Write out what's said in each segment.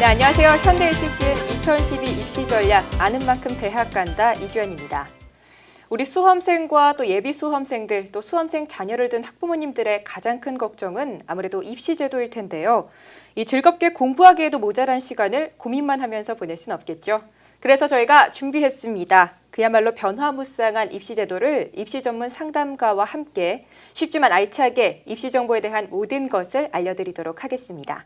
안녕하세요. 현대일직신 2012 입시 전략 아는 만큼 대학 간다 이주연입니다. 우리 수험생과 또 예비 수험생들 또 수험생 자녀를 둔 학부모님들의 가장 큰 걱정은 아무래도 입시 제도일 텐데요. 이 즐겁게 공부하기에도 모자란 시간을 고민만 하면서 보낼 순 없겠죠. 그래서 저희가 준비했습니다. 그야말로 변화무쌍한 입시 제도를 입시 전문 상담가와 함께 쉽지만 알차게 입시 정보에 대한 모든 것을 알려드리도록 하겠습니다.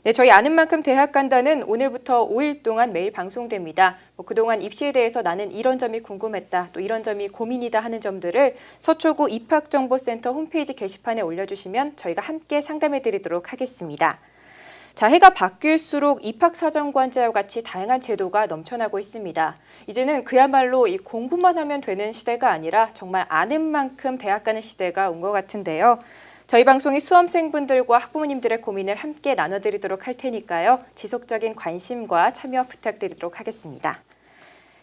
네, 저희 아는 만큼 대학 간다는 오늘부터 5일 동안 매일 방송됩니다. 그동안 입시에 대해서 나는 이런 점이 궁금했다, 또 이런 점이 고민이다 하는 점들을 서초구 입학정보센터 홈페이지 게시판에 올려주시면 저희가 함께 상담해드리도록 하겠습니다. 자, 해가 바뀔수록 입학사정관제와 같이 다양한 제도가 넘쳐나고 있습니다. 이제는 그야말로 이 공부만 하면 되는 시대가 아니라 정말 아는 만큼 대학 가는 시대가 온 것 같은데요. 저희 방송이 수험생분들과 학부모님들의 고민을 함께 나눠드리도록 할 테니까요. 지속적인 관심과 참여 부탁드리도록 하겠습니다.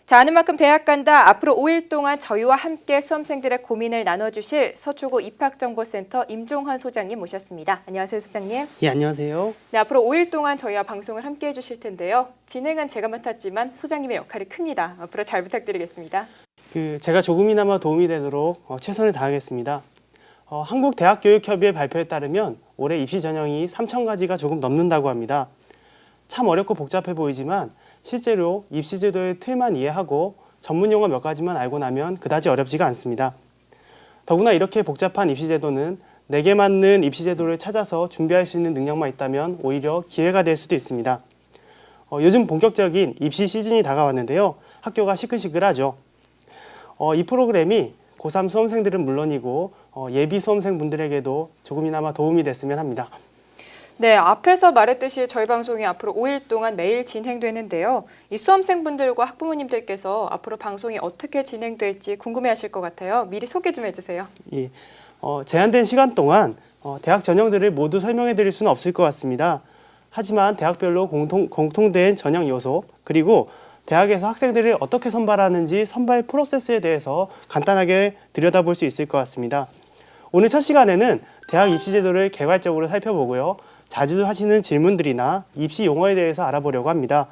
자, 아는 만큼 대학 간다. 앞으로 5일 동안 저희와 함께 수험생들의 고민을 나눠주실 서초구 입학정보센터 임종환 소장님 모셨습니다. 안녕하세요, 소장님. 예, 안녕하세요. 네, 앞으로 5일 동안 저희와 방송을 함께 해주실 텐데요. 진행은 제가 맡았지만 소장님의 역할이 큽니다. 앞으로 잘 부탁드리겠습니다. 제가 조금이나마 도움이 되도록 최선을 다하겠습니다. 한국대학교육협의회 발표에 따르면 올해 입시 전형이 3,000가지가 조금 넘는다고 합니다. 참 어렵고 복잡해 보이지만 실제로 입시제도의 틀만 이해하고 전문 용어 몇 가지만 알고 나면 그다지 어렵지가 않습니다. 더구나 이렇게 복잡한 입시제도는 내게 맞는 입시제도를 찾아서 준비할 수 있는 능력만 있다면 오히려 기회가 될 수도 있습니다. 요즘 본격적인 입시 시즌이 다가왔는데요. 학교가 시끌시끌하죠. 이 프로그램이 고3 수험생들은 물론이고 예비 수험생분들에게도 조금이나마 도움이 됐으면 합니다. 네, 앞에서 말했듯이 저희 방송이 앞으로 5일 동안 매일 진행되는데요. 이 수험생분들과 학부모님들께서 앞으로 방송이 어떻게 진행될지 궁금해하실 것 같아요. 미리 소개 좀 해주세요. 예, 제한된 시간 동안 대학 전형들을 모두 설명해 드릴 수는 없을 것 같습니다. 하지만 대학별로 공통된 전형 요소 그리고 대학에서 학생들을 어떻게 선발하는지 선발 프로세스에 대해서 간단하게 들여다볼 수 있을 것 같습니다. 오늘 첫 시간에는 대학 입시 제도를 개괄적으로 살펴보고요. 자주 하시는 질문들이나 입시 용어에 대해서 알아보려고 합니다.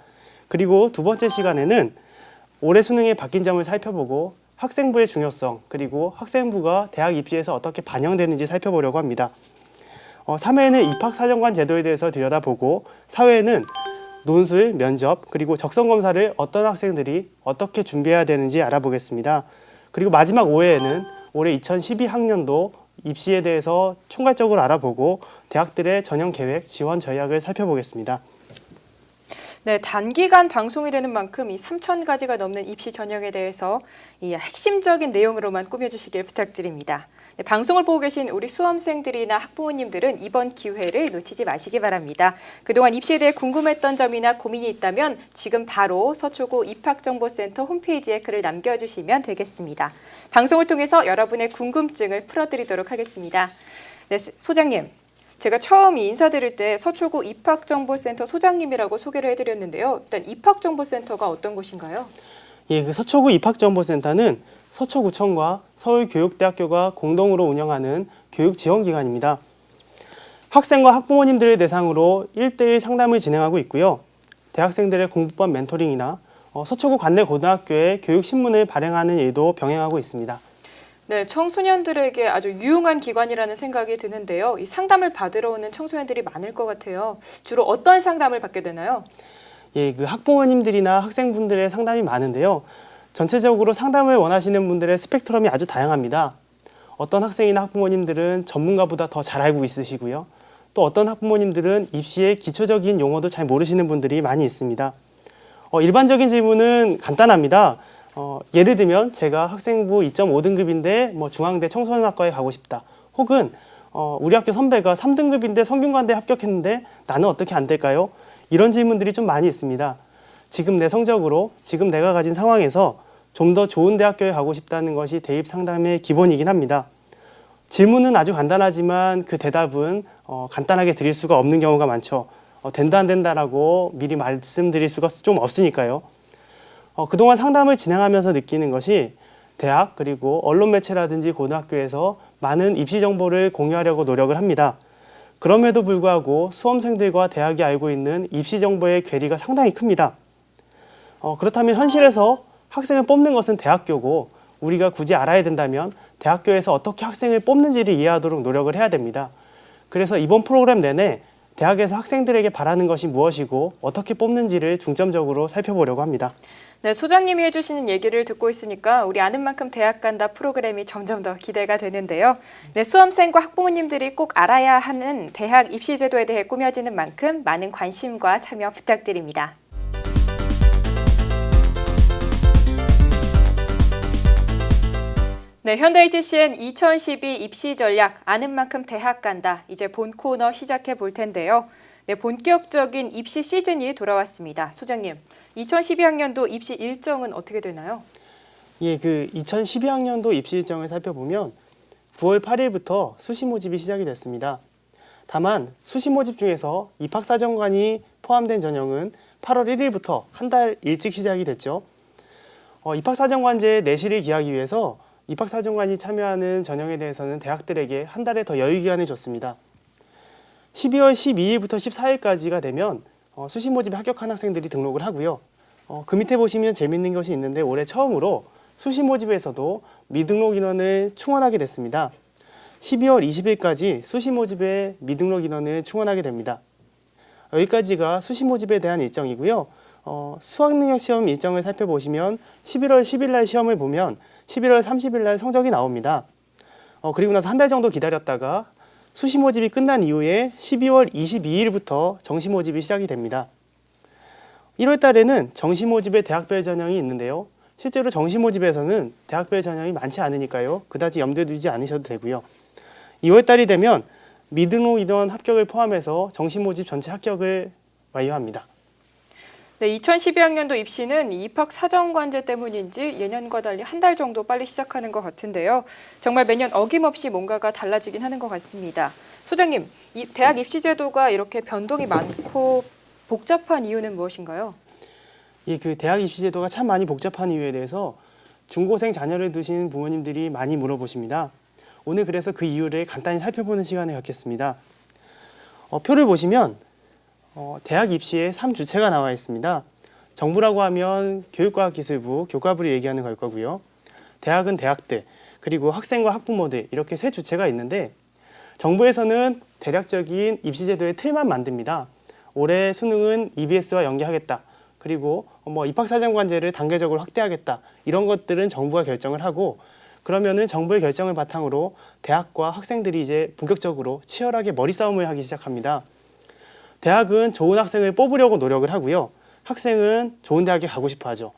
그리고 두 번째 시간에는 올해 수능에 바뀐 점을 살펴보고 학생부의 중요성 그리고 학생부가 대학 입시에서 어떻게 반영되는지 살펴보려고 합니다. 3회에는 입학사정관 제도에 대해서 들여다보고 4회에는 논술, 면접, 그리고 적성검사를 어떤 학생들이 어떻게 준비해야 되는지 알아보겠습니다. 그리고 마지막 5회에는 올해 2012 학년도 입시에 대해서 총괄적으로 알아보고 대학들의 전형 계획, 지원 전략을 살펴보겠습니다. 네, 단기간 방송이 되는 만큼 이 3,000가지가 넘는 입시 전형에 대해서 이 핵심적인 내용으로만 꾸며주시길 부탁드립니다. 네, 방송을 보고 계신 우리 수험생들이나 학부모님들은 이번 기회를 놓치지 마시기 바랍니다. 그동안 입시에 대해 궁금했던 점이나 고민이 있다면 지금 바로 서초구 입학정보센터 홈페이지에 글을 남겨주시면 되겠습니다. 방송을 통해서 여러분의 궁금증을 풀어드리도록 하겠습니다. 네, 소장님. 제가 처음 인사드릴 때 서초구 입학정보센터 소장님이라고 소개를 해드렸는데요. 일단 입학정보센터가 어떤 곳인가요? 예, 그 서초구 입학정보센터는 서초구청과 서울교육대학교가 공동으로 운영하는 교육지원기관입니다. 학생과 학부모님들을 대상으로 1:1 상담을 진행하고 있고요. 대학생들의 공부법 멘토링이나 서초구 관내 고등학교의 교육신문을 발행하는 일도 병행하고 있습니다. 네, 청소년들에게 아주 유용한 기관이라는 생각이 드는데요. 이 상담을 받으러 오는 청소년들이 많을 것 같아요. 주로 어떤 상담을 받게 되나요? 예, 그 학부모님들이나 학생분들의 상담이 많은데요. 전체적으로 상담을 원하시는 분들의 스펙트럼이 아주 다양합니다. 어떤 학생이나 학부모님들은 전문가보다 더 잘 알고 있으시고요. 또 어떤 학부모님들은 입시의 기초적인 용어도 잘 모르시는 분들이 많이 있습니다. 일반적인 질문은 간단합니다. 예를 들면 제가 학생부 2.5등급인데 중앙대 청소년학과에 가고 싶다. 혹은 우리 학교 선배가 3등급인데 성균관대에 합격했는데 나는 어떻게 안 될까요? 이런 질문들이 좀 많이 있습니다. 지금 내 성적으로 지금 내가 가진 상황에서 좀 더 좋은 대학교에 가고 싶다는 것이 대입 상담의 기본이긴 합니다. 질문은 아주 간단하지만 그 대답은 간단하게 드릴 수가 없는 경우가 많죠. 된다 안 된다라고 미리 말씀드릴 수가 좀 없으니까요. 그동안 상담을 진행하면서 느끼는 것이 대학 그리고 언론 매체라든지 고등학교에서 많은 입시 정보를 공유하려고 노력을 합니다. 그럼에도 불구하고 수험생들과 대학이 알고 있는 입시 정보의 괴리가 상당히 큽니다. 그렇다면 현실에서 학생을 뽑는 것은 대학교고 우리가 굳이 알아야 된다면 대학교에서 어떻게 학생을 뽑는지를 이해하도록 노력을 해야 됩니다. 그래서 이번 프로그램 내내 대학에서 학생들에게 바라는 것이 무엇이고 어떻게 뽑는지를 중점적으로 살펴보려고 합니다. 네, 소장님이 해주시는 얘기를 듣고 있으니까 우리 아는 만큼 대학 간다 프로그램이 점점 더 기대가 되는데요. 네, 수험생과 학부모님들이 꼭 알아야 하는 대학 입시 제도에 대해 꾸며지는 만큼 많은 관심과 참여 부탁드립니다. 네, 현대HCN 2012 입시 전략 아는 만큼 대학 간다. 이제 본 코너 시작해 볼 텐데요. 네, 본격적인 입시 시즌이 돌아왔습니다. 소장님, 2012학년도 입시 일정은 어떻게 되나요? 예, 2012학년도 입시 일정을 살펴보면 9월 8일부터 수시 모집이 시작이 됐습니다. 다만 수시 모집 중에서 입학사정관이 포함된 전형은 8월 1일부터 한 달 일찍 시작이 됐죠. 입학사정관제 내실을 기하기 위해서 입학사정관이 참여하는 전형에 대해서는 대학들에게 한 달의 더 여유 기간을 줬습니다. 12월 12일부터 14일까지가 되면 수시 모집에 합격한 학생들이 등록을 하고요. 그 밑에 보시면 재밌는 것이 있는데 올해 처음으로 수시 모집에서도 미등록 인원을 충원하게 됐습니다. 12월 20일까지 수시 모집에 미등록 인원을 충원하게 됩니다. 여기까지가 수시 모집에 대한 일정이고요. 수학능력 시험 일정을 살펴보시면 11월 10일 날 시험을 보면 11월 30일 날 성적이 나옵니다. 그리고 나서 한 달 정도 기다렸다가 수시 모집이 끝난 이후에 12월 22일부터 정시 모집이 시작이 됩니다. 1월 달에는 정시 모집의 대학별 전형이 있는데요. 실제로 정시 모집에서는 대학별 전형이 많지 않으니까요. 그다지 염두에 두지 않으셔도 되고요. 2월 달이 되면 미등록 인원 합격을 포함해서 정시 모집 전체 합격을 완료합니다. 네, 2012학년도 입시는 입학 사정관제 때문인지 예년과 달리 한 달 정도 빨리 시작하는 것 같은데요. 정말 매년 어김없이 뭔가가 달라지긴 하는 것 같습니다. 소장님, 이 대학 입시 제도가 이렇게 변동이 많고 복잡한 이유는 무엇인가요? 예, 대학 입시 제도가 참 많이 복잡한 이유에 대해서 중고생 자녀를 두신 부모님들이 많이 물어보십니다. 오늘 그래서 그 이유를 간단히 살펴보는 시간을 갖겠습니다. 표를 보시면 대학 입시에 3주체가 나와 있습니다. 정부라고 하면 교육과학기술부, 교과부를 얘기하는 걸 거고요. 대학은 대학들, 그리고 학생과 학부모들 이렇게 세 주체가 있는데 정부에서는 대략적인 입시제도의 틀만 만듭니다. 올해 수능은 EBS와 연계하겠다. 그리고 입학사정관제를 단계적으로 확대하겠다. 이런 것들은 정부가 결정을 하고 그러면은 정부의 결정을 바탕으로 대학과 학생들이 이제 본격적으로 치열하게 머리싸움을 하기 시작합니다. 대학은 좋은 학생을 뽑으려고 노력을 하고요. 학생은 좋은 대학에 가고 싶어 하죠.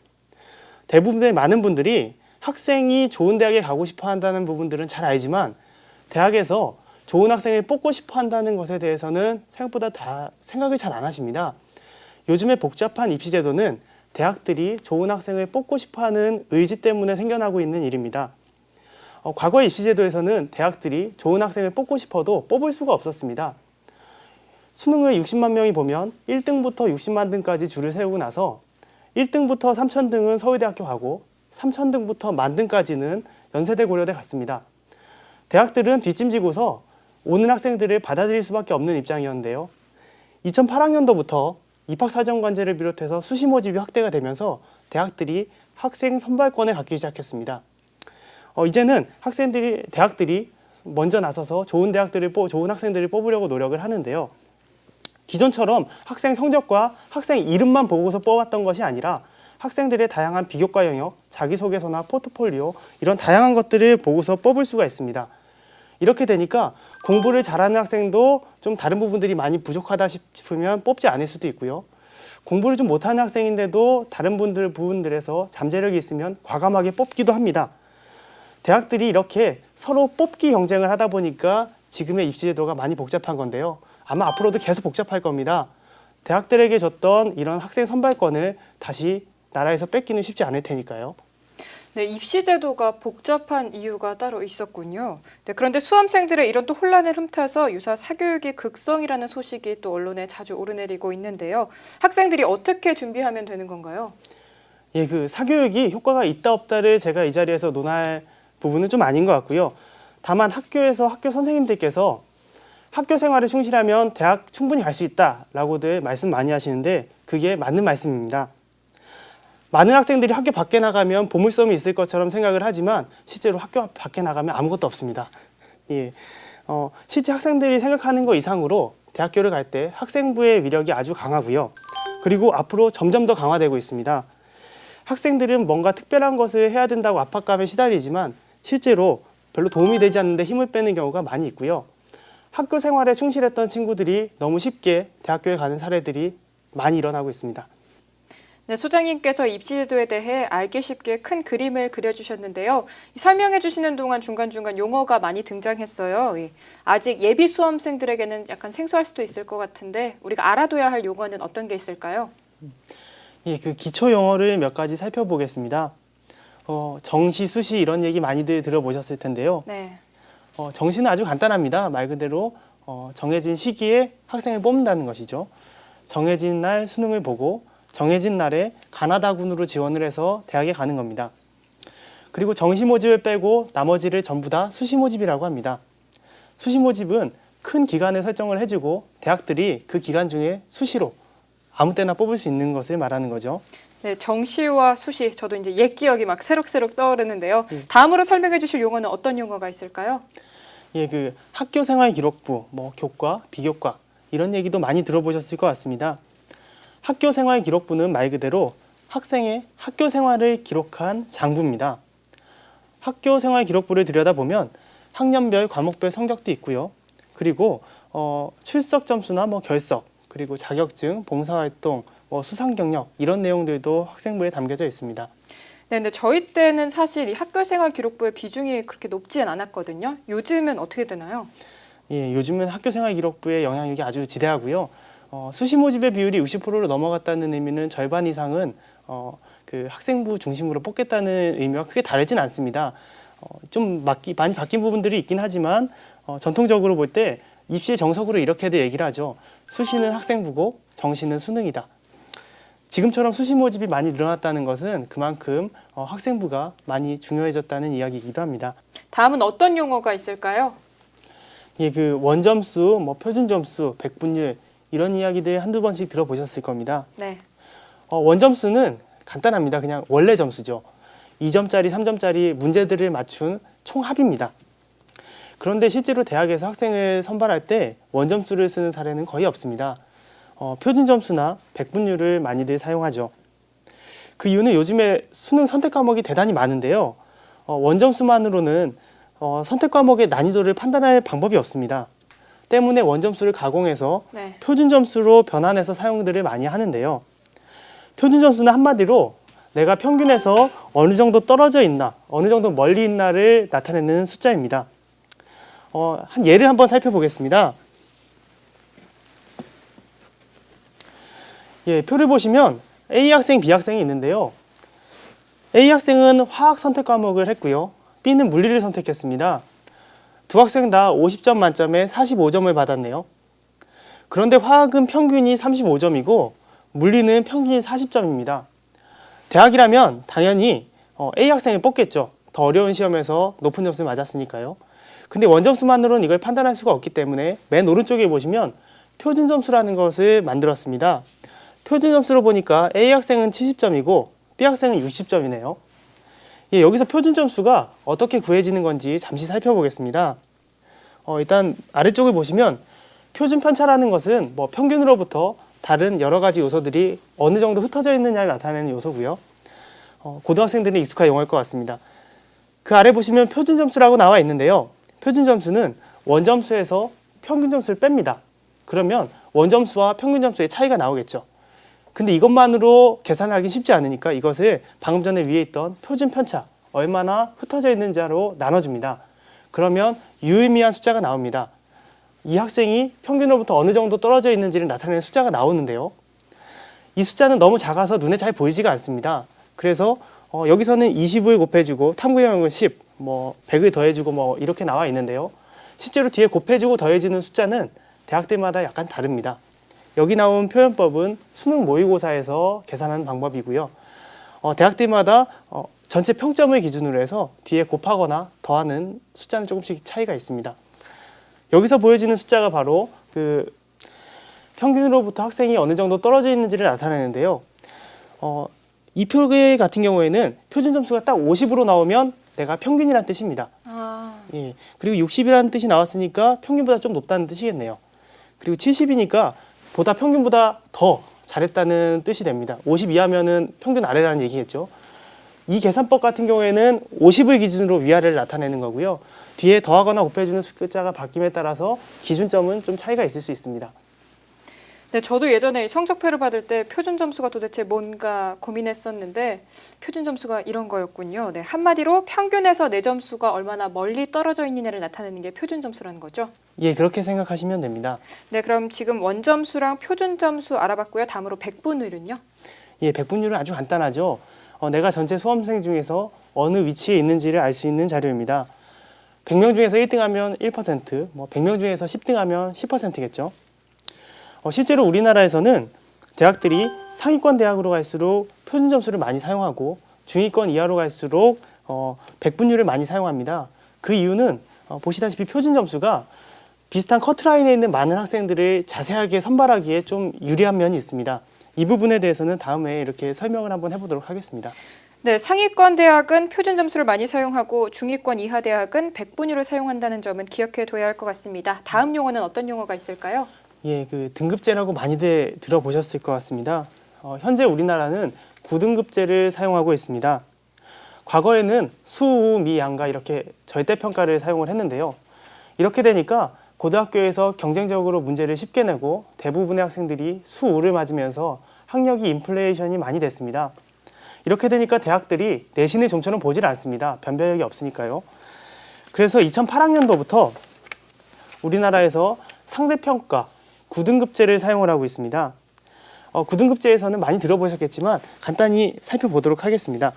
대부분의 많은 분들이 학생이 좋은 대학에 가고 싶어 한다는 부분들은 잘 알지만 대학에서 좋은 학생을 뽑고 싶어 한다는 것에 대해서는 생각보다 다 생각을 잘 안 하십니다. 요즘의 복잡한 입시 제도는 대학들이 좋은 학생을 뽑고 싶어 하는 의지 때문에 생겨나고 있는 일입니다. 과거의 입시 제도에서는 대학들이 좋은 학생을 뽑고 싶어도 뽑을 수가 없었습니다. 수능을 60만 명이 보면 1등부터 60만 등까지 줄을 세우고 나서 1등부터 3,000등은 서울대학교 가고 3,000등부터 만등까지는 연세대 고려대 갔습니다. 대학들은 뒷짐지고서 오는 학생들을 받아들일 수밖에 없는 입장이었는데요. 2008학년도부터 입학사정관제를 비롯해서 수시 모집이 확대가 되면서 대학들이 학생 선발권을 갖기 시작했습니다. 이제는 대학들이 먼저 나서서 좋은 학생들을 뽑으려고 노력을 하는데요. 기존처럼 학생 성적과 학생 이름만 보고서 뽑았던 것이 아니라 학생들의 다양한 비교과 영역, 자기소개서나 포트폴리오 이런 다양한 것들을 보고서 뽑을 수가 있습니다. 이렇게 되니까 공부를 잘하는 학생도 좀 다른 부분들이 많이 부족하다 싶으면 뽑지 않을 수도 있고요. 공부를 좀 못하는 학생인데도 다른 부분들에서 잠재력이 있으면 과감하게 뽑기도 합니다. 대학들이 이렇게 서로 뽑기 경쟁을 하다 보니까 지금의 입시 제도가 많이 복잡한 건데요. 아마 앞으로도 계속 복잡할 겁니다. 대학들에게 줬던 이런 학생 선발권을 다시 나라에서 뺏기는 쉽지 않을 테니까요. 네, 입시 제도가 복잡한 이유가 따로 있었군요. 네, 그런데 수험생들의 이런 또 혼란을 흠타서 유사 사교육이 극성이라는 소식이 또 언론에 자주 오르내리고 있는데요. 학생들이 어떻게 준비하면 되는 건가요? 예, 사교육이 효과가 있다 없다를 제가 이 자리에서 논할 부분은 좀 아닌 것 같고요. 다만 학교에서 학교 선생님들께서 학교 생활에 충실하면 대학 충분히 갈 수 있다라고들 말씀 많이 하시는데 그게 맞는 말씀입니다. 많은 학생들이 학교 밖에 나가면 보물섬이 있을 것처럼 생각을 하지만 실제로 학교 밖에 나가면 아무것도 없습니다. 예, 실제 학생들이 생각하는 것 이상으로 대학교를 갈 때 학생부의 위력이 아주 강하고요. 그리고 앞으로 점점 더 강화되고 있습니다. 학생들은 뭔가 특별한 것을 해야 된다고 압박감에 시달리지만 실제로 별로 도움이 되지 않는데 힘을 빼는 경우가 많이 있고요. 학교 생활에 충실했던 친구들이 너무 쉽게 대학교에 가는 사례들이 많이 일어나고 있습니다. 네, 소장님께서 입시제도에 대해 알기 쉽게 큰 그림을 그려주셨는데요. 설명해 주시는 동안 중간중간 용어가 많이 등장했어요. 아직 예비 수험생들에게는 약간 생소할 수도 있을 것 같은데 우리가 알아둬야 할 용어는 어떤 게 있을까요? 예, 그 기초 용어를 몇 가지 살펴보겠습니다. 정시, 수시 이런 얘기 많이들 들어보셨을 텐데요. 네. 정시는 아주 간단합니다. 말 그대로 정해진 시기에 학생을 뽑는다는 것이죠. 정해진 날 수능을 보고 정해진 날에 가나다군으로 지원을 해서 대학에 가는 겁니다. 그리고 정시 모집을 빼고 나머지를 전부 다 수시 모집이라고 합니다. 수시 모집은 큰 기간을 설정을 해주고 대학들이 그 기간 중에 수시로 아무 때나 뽑을 수 있는 것을 말하는 거죠. 네, 정시와 수시, 저도 이제 옛 기억이 막 새록새록 떠오르는데요. 다음으로 설명해 주실 용어는 어떤 용어가 있을까요? 예, 그 학교 생활 기록부, 교과, 비교과 이런 얘기도 많이 들어보셨을 것 같습니다. 학교 생활 기록부는 말 그대로 학생의 학교 생활을 기록한 장부입니다. 학교 생활 기록부를 들여다보면 학년별, 과목별 성적도 있고요. 그리고 출석 점수나 결석, 그리고 자격증, 봉사활동, 수상 경력 이런 내용들도 학생부에 담겨져 있습니다. 네, 근데 저희 때는 사실 이 학교 생활 기록부의 비중이 그렇게 높지는 않았거든요. 요즘은 어떻게 되나요? 예, 요즘은 학교 생활 기록부의 영향력이 아주 지대하고요. 수시 모집의 비율이 60%로 넘어갔다는 의미는 절반 이상은 그 학생부 중심으로 뽑겠다는 의미와 크게 다르진 않습니다. 좀 많이 바뀐 부분들이 있긴 하지만 전통적으로 볼 때 입시의 정석으로 이렇게도 얘기를 하죠. 수시는 학생부고 정시는 수능이다. 지금처럼 수시 모집이 많이 늘어났다는 것은 그만큼 학생부가 많이 중요해졌다는 이야기이기도 합니다. 다음은 어떤 용어가 있을까요? 예, 그 원점수, 표준점수, 백분율 이런 이야기들 한두 번씩 들어보셨을 겁니다. 네. 원점수는 간단합니다. 그냥 원래 점수죠. 2점짜리, 3점짜리 문제들을 맞춘 총합입니다. 그런데 실제로 대학에서 학생을 선발할 때 원점수를 쓰는 사례는 거의 없습니다. 표준점수나 백분율을 많이들 사용하죠. 그 이유는 요즘에 수능 선택 과목이 대단히 많은데요. 원점수만으로는 선택 과목의 난이도를 판단할 방법이 없습니다. 때문에 원점수를 가공해서 네. 표준점수로 변환해서 사용들을 많이 하는데요. 표준점수는 한마디로 내가 평균에서 어느 정도 떨어져 있나, 어느 정도 멀리 있나를 나타내는 숫자입니다. 한 예를 한번 살펴보겠습니다. 예, 표를 보시면 A 학생, B 학생이 있는데요. A 학생은 화학 선택 과목을 했고요. B는 물리를 선택했습니다. 두 학생 다 50점 만점에 45점을 받았네요. 그런데 화학은 평균이 35점이고 물리는 평균이 40점입니다. 대학이라면 당연히 A 학생을 뽑겠죠. 더 어려운 시험에서 높은 점수를 맞았으니까요. 근데 원점수만으로는 이걸 판단할 수가 없기 때문에 맨 오른쪽에 보시면 표준점수라는 것을 만들었습니다. 표준점수로 보니까 A 학생은 70점이고 B 학생은 60점이네요. 예, 여기서 표준점수가 어떻게 구해지는 건지 잠시 살펴보겠습니다. 일단 아래쪽을 보시면 표준편차라는 것은 평균으로부터 다른 여러 가지 요소들이 어느 정도 흩어져 있느냐를 나타내는 요소고요. 고등학생들은 익숙한 용어일 것 같습니다. 그 아래 보시면 표준점수라고 나와 있는데요. 표준점수는 원점수에서 평균점수를 뺍니다. 그러면 원점수와 평균점수의 차이가 나오겠죠. 근데 이것만으로 계산하기 쉽지 않으니까 이것을 방금 전에 위에 있던 표준편차, 얼마나 흩어져 있는지로 나눠줍니다. 그러면 유의미한 숫자가 나옵니다. 이 학생이 평균으로부터 어느 정도 떨어져 있는지를 나타내는 숫자가 나오는데요. 이 숫자는 너무 작아서 눈에 잘 보이지가 않습니다. 그래서 여기서는 20을 곱해주고 탐구형은 10, 100을 더해주고 이렇게 나와 있는데요. 실제로 뒤에 곱해주고 더해지는 숫자는 대학들마다 약간 다릅니다. 여기 나온 표현법은 수능 모의고사에서 계산하는 방법이고요. 대학들마다 전체 평점을 기준으로 해서 뒤에 곱하거나 더하는 숫자는 조금씩 차이가 있습니다. 여기서 보여지는 숫자가 바로 그 평균으로부터 학생이 어느 정도 떨어져 있는지를 나타내는데요. 이 표계 같은 경우에는 표준 점수가 딱 50으로 나오면 내가 평균이란 뜻입니다. 예. 그리고 60이라는 뜻이 나왔으니까 평균보다 좀 높다는 뜻이겠네요. 그리고 70이니까 보다 평균보다 더 잘했다는 뜻이 됩니다. 50 이하면은 평균 아래라는 얘기겠죠. 이 계산법 같은 경우에는 50을 기준으로 위아래를 나타내는 거고요. 뒤에 더하거나 곱해주는 숫자가 바뀜에 따라서 기준점은 좀 차이가 있을 수 있습니다. 네, 저도 예전에 이 성적표를 받을 때 표준 점수가 도대체 뭔가 고민했었는데 표준 점수가 이런 거였군요. 네, 한마디로 평균에서 내 점수가 얼마나 멀리 떨어져 있느냐를 나타내는 게 표준 점수라는 거죠. 예, 그렇게 생각하시면 됩니다. 네, 그럼 지금 원점수랑 표준 점수 알아봤고요. 다음으로 백분율은요? 예, 백분율은 아주 간단하죠. 내가 전체 수험생 중에서 어느 위치에 있는지를 알 수 있는 자료입니다. 100명 중에서 1등하면 1%, 100명 중에서 10등하면 10%겠죠. 실제로 우리나라에서는 대학들이 상위권 대학으로 갈수록 표준 점수를 많이 사용하고 중위권 이하로 갈수록 백분율을 많이 사용합니다. 그 이유는 보시다시피 표준 점수가 비슷한 커트라인에 있는 많은 학생들을 자세하게 선발하기에 좀 유리한 면이 있습니다. 이 부분에 대해서는 다음에 이렇게 설명을 한번 해보도록 하겠습니다. 네, 상위권 대학은 표준 점수를 많이 사용하고 중위권 이하 대학은 백분율을 사용한다는 점은 기억해 둬야 할 것 같습니다. 다음 용어는 어떤 용어가 있을까요? 예, 그 등급제라고 많이들 들어보셨을 것 같습니다. 현재 우리나라는 9등급제를 사용하고 있습니다. 과거에는 수, 우, 미, 양가 이렇게 절대평가를 사용을 했는데요. 이렇게 되니까 고등학교에서 경쟁적으로 문제를 쉽게 내고 대부분의 학생들이 수, 우를 맞으면서 학력이 인플레이션이 많이 됐습니다. 이렇게 되니까 대학들이 내신의 좀처럼 보질 않습니다. 변별력이 없으니까요. 그래서 2008학년도부터 우리나라에서 상대평가 9등급제를 사용을 하고 있습니다. 9등급제에서는 많이 들어보셨겠지만 간단히 살펴보도록 하겠습니다.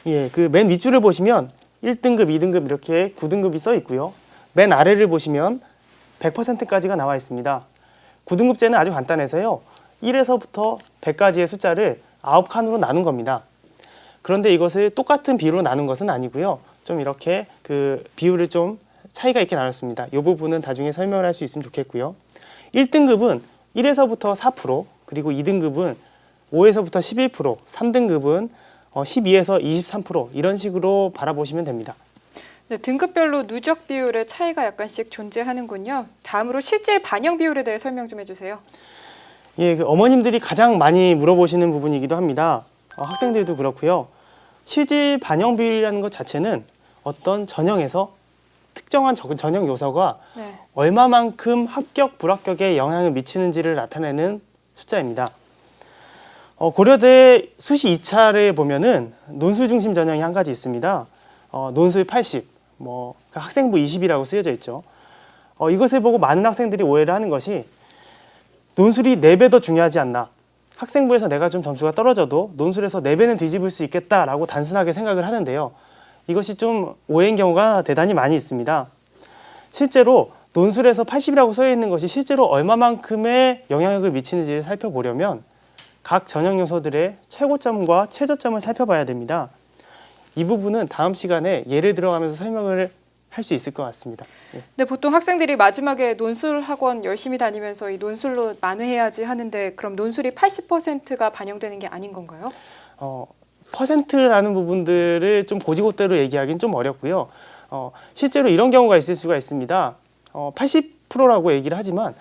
예, 그 맨 윗줄을 보시면 1등급, 2등급 이렇게 9등급이 써 있고요. 맨 아래를 보시면 100%까지가 나와 있습니다. 9등급제는 아주 간단해서요. 1에서부터 100까지의 숫자를 9칸으로 나눈 겁니다. 그런데 이것을 똑같은 비율로 나눈 것은 아니고요. 좀 이렇게 그 비율을 좀 차이가 있게 나눴습니다. 이 부분은 나중에 설명을 할 수 있으면 좋겠고요. 1등급은 1에서부터 4%, 그리고 2등급은 5에서부터 11%, 3등급은 12에서 23% 이런 식으로 바라보시면 됩니다. 네, 등급별로 누적 비율의 차이가 약간씩 존재하는군요. 다음으로 실질 반영 비율에 대해 설명 좀 해주세요. 예, 그 어머님들이 가장 많이 물어보시는 부분이기도 합니다. 학생들도 그렇고요. 실질 반영 비율이라는 것 자체는 어떤 전형에서 특정한 전형 요소가 네. 얼마만큼 합격, 불합격에 영향을 미치는지를 나타내는 숫자입니다. 고려대 수시 2차를 보면은 논술 중심 전형이 한 가지 있습니다. 논술 80, 그러니까 학생부 20이라고 쓰여져 있죠. 이것을 보고 많은 학생들이 오해를 하는 것이 논술이 4배 더 중요하지 않나. 학생부에서 내가 좀 점수가 떨어져도 논술에서 4배는 뒤집을 수 있겠다라고 단순하게 생각을 하는데요. 이것이 좀 오해인 경우가 대단히 많이 있습니다. 실제로 논술에서 80이라고 써 있는 것이 실제로 얼마만큼의 영향력을 미치는지를 살펴보려면 각 전형 요소들의 최고점과 최저점을 살펴봐야 됩니다. 이 부분은 다음 시간에 예를 들어가면서 설명을 할 수 있을 것 같습니다. 예. 네, 보통 학생들이 마지막에 논술 학원 열심히 다니면서 이 논술로 만회해야지 하는데 그럼 논술이 80%가 반영되는 게 아닌 건가요? 퍼센트라는 부분들을 좀 고지고대로 얘기하기는 좀 어렵고요. 실제로 이런 경우가 있을 수가 있습니다. 80%라고 얘기를 하지만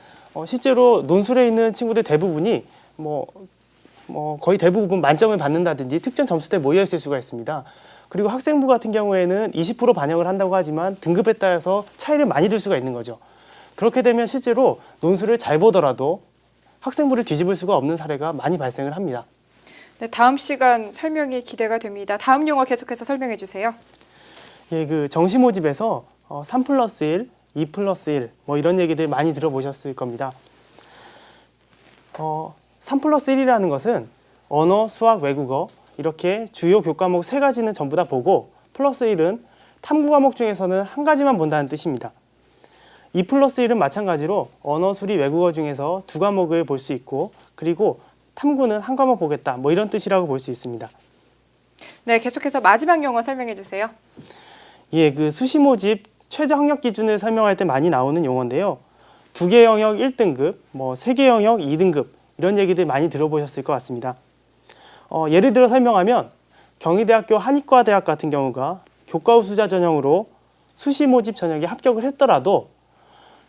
실제로 논술에 있는 친구들 대부분이 거의 대부분 만점을 받는다든지 특정 점수대에 모여 있을 수가 있습니다. 그리고 학생부 같은 경우에는 20% 반영을 한다고 하지만 등급에 따라서 차이를 많이 둘 수가 있는 거죠. 그렇게 되면 실제로 논술을 잘 보더라도 학생부를 뒤집을 수가 없는 사례가 많이 발생을 합니다. 네, 다음 시간 설명이 기대가 됩니다. 다음 용어 계속해서 설명해 주세요. 예, 그 정시 모집에서 3+1, 2+1 이런 얘기들 많이 들어보셨을 겁니다. 3+1이라는 것은 언어, 수학, 외국어 이렇게 주요 교과목 3가지는 전부 다 보고 플러스 1은 탐구 과목 중에서는 한 가지만 본다는 뜻입니다. 2+1은 마찬가지로 언어, 수리, 외국어 중에서 2과목을 볼 수 있고 그리고 탐구는 한 과목 보겠다 이런 뜻이라고 볼 수 있습니다. 네, 계속해서 마지막 용어 설명해 주세요. 예, 그 수시 모집 최저 학력 기준을 설명할 때 많이 나오는 용어인데요. 2개 영역 1등급, 3개 영역 2등급 이런 얘기들 많이 들어보셨을 것 같습니다. 예를 들어 설명하면 경희대학교 한의과대학 같은 경우가 교과 우수자 전형으로 수시 모집 전형에 합격을 했더라도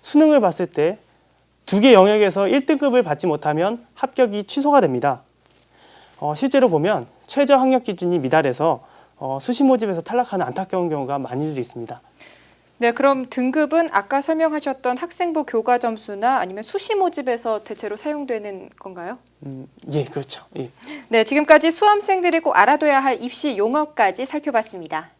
수능을 봤을 때 2개 영역에서 1등급을 받지 못하면 합격이 취소가 됩니다. 실제로 보면 최저 학력 기준이 미달해서 수시 모집에서 탈락하는 안타까운 경우가 많이들 있습니다. 네, 그럼 등급은 아까 설명하셨던 학생부 교과 점수나 아니면 수시 모집에서 대체로 사용되는 건가요? 예, 그렇죠. 예. 네, 지금까지 수험생들이 꼭 알아둬야 할 입시 용어까지 살펴봤습니다.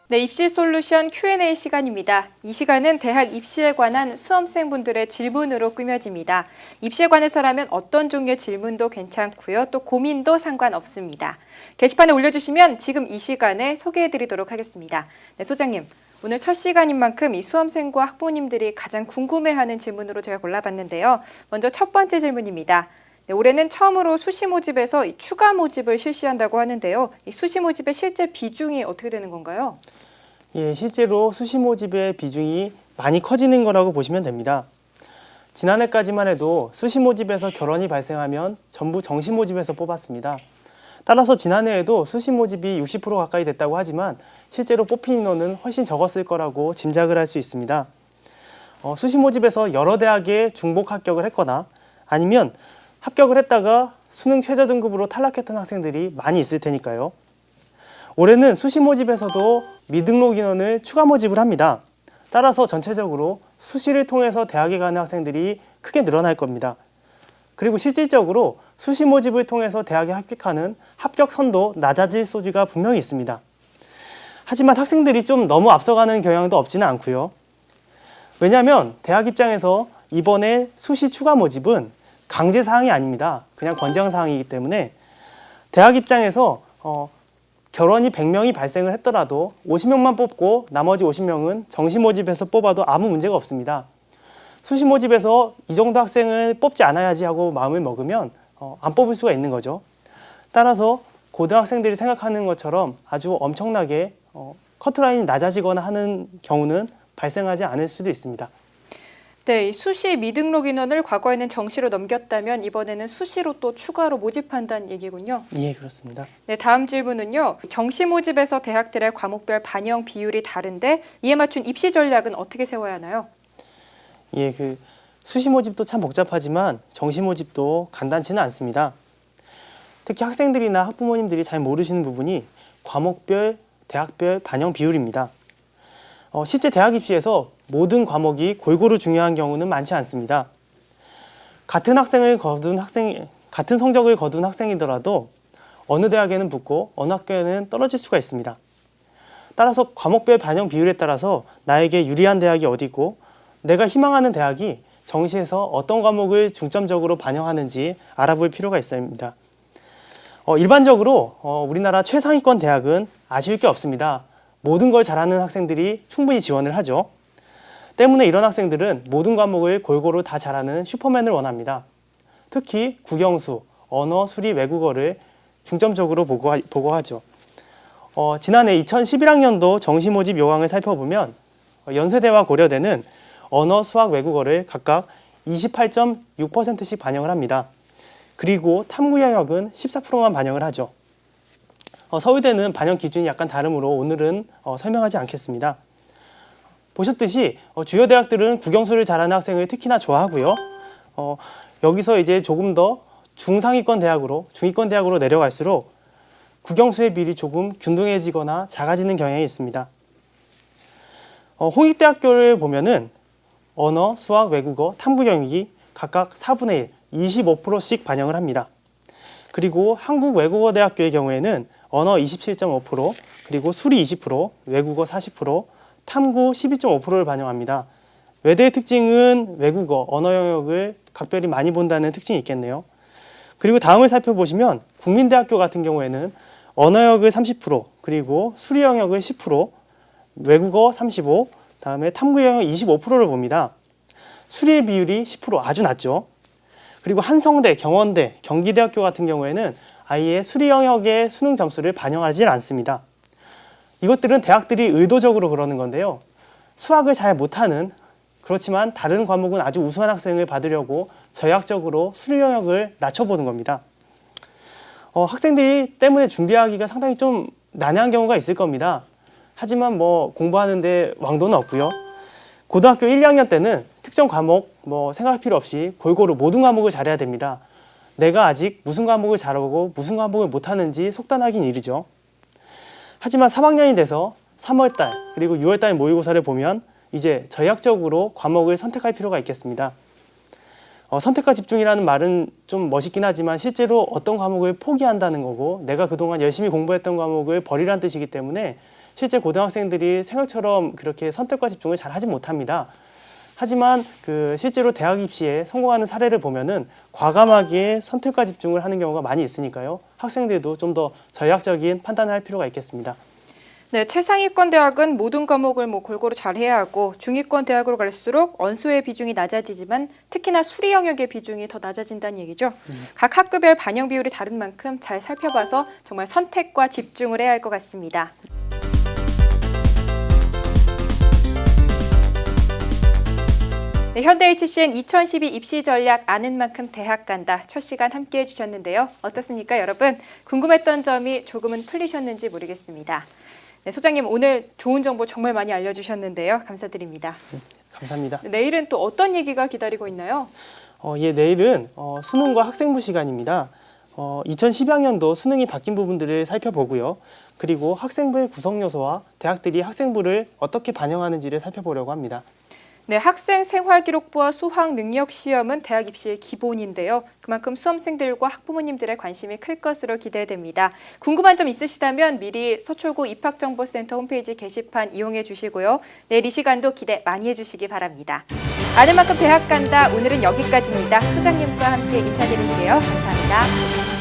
네, 입시 솔루션 Q&A 시간입니다. 이 시간은 대학 입시에 관한 수험생분들의 질문으로 꾸며집니다. 입시에 관해서라면 어떤 종류의 질문도 괜찮고요. 또 고민도 상관없습니다. 게시판에 올려주시면 지금 이 시간에 소개해드리도록 하겠습니다. 네, 소장님. 오늘 첫 시간인 만큼 이 수험생과 학부모님들이 가장 궁금해하는 질문으로 제가 골라봤는데요. 먼저 첫 번째 질문입니다. 네, 올해는 처음으로 수시 모집에서 이 추가 모집을 실시한다고 하는데요. 이 수시 모집의 실제 비중이 어떻게 되는 건가요? 예, 실제로 수시 모집의 비중이 많이 커지는 거라고 보시면 됩니다. 지난해까지만 해도 수시 모집에서 결혼이 발생하면 전부 정시 모집에서 뽑았습니다. 따라서 지난해에도 수시 모집이 60% 가까이 됐다고 하지만 실제로 뽑힌 인원은 훨씬 적었을 거라고 짐작을 할 수 있습니다. 수시 모집에서 여러 대학에 중복 합격을 했거나 아니면 합격을 했다가 수능 최저 등급으로 탈락했던 학생들이 많이 있을 테니까요. 올해는 수시 모집에서도 미등록 인원을 추가 모집을 합니다. 따라서 전체적으로 수시를 통해서 대학에 가는 학생들이 크게 늘어날 겁니다. 그리고 실질적으로 수시 모집을 통해서 대학에 합격하는 합격 선도 낮아질 소지가 분명히 있습니다. 하지만 학생들이 좀 너무 앞서가는 경향도 없지는 않고요. 왜냐하면 대학 입장에서 이번에 수시 추가 모집은 강제 사항이 아닙니다. 그냥 권장 사항이기 때문에 대학 입장에서 결원이 100명이 발생을 했더라도 50명만 뽑고 나머지 50명은 정시 모집에서 뽑아도 아무 문제가 없습니다. 수시 모집에서 이 정도 학생을 뽑지 않아야지 하고 마음을 먹으면 안 뽑을 수가 있는 거죠. 따라서 고등학생들이 생각하는 것처럼 아주 엄청나게 커트라인이 낮아지거나 하는 경우는 발생하지 않을 수도 있습니다. 네, 이 수시 미등록 인원을 과거에는 정시로 넘겼다면 이번에는 수시로 또 추가로 모집한다는 얘기군요. 예, 그렇습니다. 네, 다음 질문은요. 정시 모집에서 대학들의 과목별 반영 비율이 다른데 이에 맞춘 입시 전략은 어떻게 세워야 하나요? 예, 수시 모집도 참 복잡하지만 정시 모집도 간단치는 않습니다. 특히 학생들이나 학부모님들이 잘 모르시는 부분이 과목별, 대학별 반영 비율입니다. 실제 대학 입시에서 모든 과목이 골고루 중요한 경우는 많지 않습니다. 같은 성적을 거둔 학생이더라도 어느 대학에는 붙고 어느 학교에는 떨어질 수가 있습니다. 따라서 과목별 반영 비율에 따라서 나에게 유리한 대학이 어디고 내가 희망하는 대학이 정시에서 어떤 과목을 중점적으로 반영하는지 알아볼 필요가 있습니다. 일반적으로 우리나라 최상위권 대학은 아쉬울 게 없습니다. 모든 걸 잘하는 학생들이 충분히 지원을 하죠. 때문에 이런 학생들은 모든 과목을 골고루 다 잘하는 슈퍼맨을 원합니다. 특히 국영수, 언어, 수리, 외국어를 중점적으로 보고하죠. 지난해 2011학년도 정시 모집 요강을 살펴보면 연세대와 고려대는 언어, 수학, 외국어를 각각 28.6%씩 반영을 합니다. 그리고 탐구 영역은 14%만 반영을 하죠. 서울대는 반영 기준이 약간 다르므로 오늘은 설명하지 않겠습니다. 보셨듯이 주요 대학들은 국영수를 잘하는 학생을 특히나 좋아하고요. 여기서 이제 조금 더 중상위권 대학으로 내려갈수록 국영수의 비율이 조금 균등해지거나 작아지는 경향이 있습니다. 홍익대학교를 보면은 언어, 수학, 외국어, 탐구 영역이 각각 4분의 1, 25%씩 반영을 합니다. 그리고 한국외국어대학교의 경우에는 언어 27.5%, 그리고 수리 20%, 외국어 40%, 탐구 12.5%를 반영합니다. 외대의 특징은 외국어, 언어 영역을 각별히 많이 본다는 특징이 있겠네요. 그리고 다음을 살펴보시면 국민대학교 같은 경우에는 언어 영역을 30%, 그리고 수리 영역을 10%, 외국어 35%, 다음에 탐구 영역 25%를 봅니다. 수리의 비율이 10% 아주 낮죠. 그리고 한성대, 경원대, 경기대학교 같은 경우에는 아예 수리 영역의 수능 점수를 반영하지 않습니다. 이것들은 대학들이 의도적으로 그러는 건데요. 수학을 잘 못하는, 그렇지만 다른 과목은 아주 우수한 학생을 받으려고 전략적으로 수리 영역을 낮춰보는 겁니다. 학생들이 때문에 준비하기가 상당히 좀 난해한 경우가 있을 겁니다. 하지만 공부하는데 왕도는 없고요. 고등학교 1, 2학년 때는 특정 과목 생각할 필요 없이 골고루 모든 과목을 잘해야 됩니다. 내가 아직 무슨 과목을 잘하고 무슨 과목을 못하는지 속단하긴 이르죠. 하지만 3학년이 돼서 3월달 그리고 6월달 모의고사를 보면 이제 전략적으로 과목을 선택할 필요가 있겠습니다. 선택과 집중이라는 말은 좀 멋있긴 하지만 실제로 어떤 과목을 포기한다는 거고 내가 그동안 열심히 공부했던 과목을 버리라는 뜻이기 때문에 실제 고등학생들이 생각처럼 그렇게 선택과 집중을 잘 하지 못합니다. 하지만 실제로 대학 입시에 성공하는 사례를 보면은 과감하게 선택과 집중을 하는 경우가 많이 있으니까요. 학생들도 좀 더 전략적인 판단을 할 필요가 있겠습니다. 네, 최상위권 대학은 모든 과목을 골고루 잘해야 하고 중위권 대학으로 갈수록 언수의 비중이 낮아지지만 특히나 수리 영역의 비중이 더 낮아진다는 얘기죠. 각 학급별 반영 비율이 다른 만큼 잘 살펴봐서 정말 선택과 집중을 해야 할 것 같습니다. 네, 현대 HCN 2012 입시 전략 아는 만큼 대학 간다. 첫 시간 함께 해주셨는데요. 어떻습니까, 여러분? 궁금했던 점이 조금은 풀리셨는지 모르겠습니다. 네, 소장님 오늘 좋은 정보 정말 많이 알려주셨는데요. 감사드립니다. 감사합니다. 내일은 또 어떤 얘기가 기다리고 있나요? 내일은 수능과 학생부 시간입니다. 2012학년도 수능이 바뀐 부분들을 살펴보고요. 그리고 학생부의 구성 요소와 대학들이 학생부를 어떻게 반영하는지를 살펴보려고 합니다. 네, 학생 생활기록부와 수학 능력 시험은 대학 입시의 기본인데요. 그만큼 수험생들과 학부모님들의 관심이 클 것으로 기대됩니다. 궁금한 점 있으시다면 미리 서초구 입학정보센터 홈페이지 게시판 이용해 주시고요. 내일 이 시간도 기대 많이 해주시기 바랍니다. 아는 만큼 대학 간다. 오늘은 여기까지입니다. 소장님과 함께 인사드릴게요. 감사합니다.